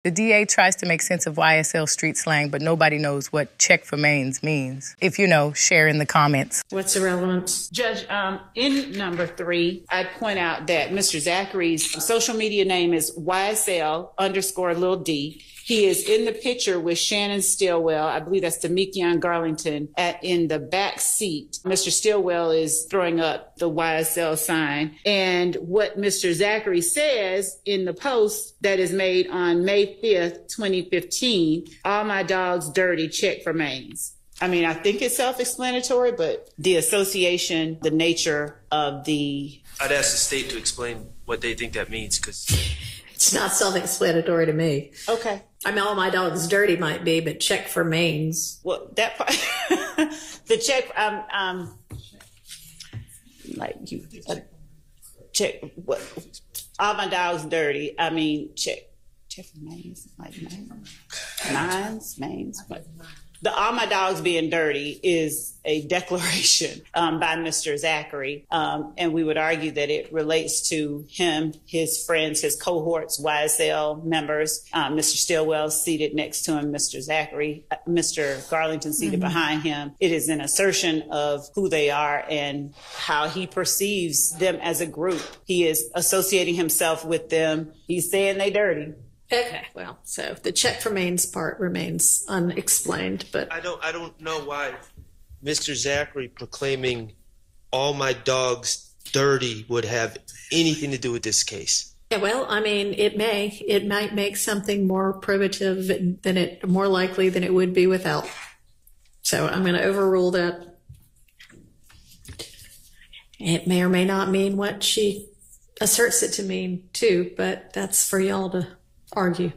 The DA tries to make sense of YSL street slang, but nobody knows what check for mains means. If you know, share in the comments. What's the relevance? Judge, in number 3, I'd point out that Mr. Zachary's social media name is YSL_Lil D. He is in the picture with Shannon Stillwell. I believe that's Damikion Garlington in the back seat. Mr. Stillwell is throwing up the YSL sign. And what Mr. Zachary says in the post that is made on May 5th, 2015, all my dogs dirty, check for mains. I mean, I think it's self-explanatory, but the association, the nature of the... I'd ask the state to explain what they think that means, because... It's not self-explanatory to me. Okay. I mean, all my dogs dirty might be, but check for mains. Well, that part, the check, like you, check, what, all my dogs dirty. I mean, check for mains, like mains, but all my dogs being dirty is a declaration by Mr. Zachary. And we would argue that it relates to him, his friends, his cohorts, YSL members. Mr. Stillwell seated next to him, Mr. Zachary, Mr. Garlington seated behind him. It is an assertion of who they are and how he perceives them as a group. He is associating himself with them. He's saying they dirty. Okay, well, so the check for mains part remains unexplained, but I don't know why Mr. Zachary proclaiming all my dogs dirty would have anything to do with this case. yeah, well, I mean, it might make something more probative more likely than it would be without. So I'm going to overrule that. It may or may not mean what she asserts it to mean too, but that's for y'all to argue.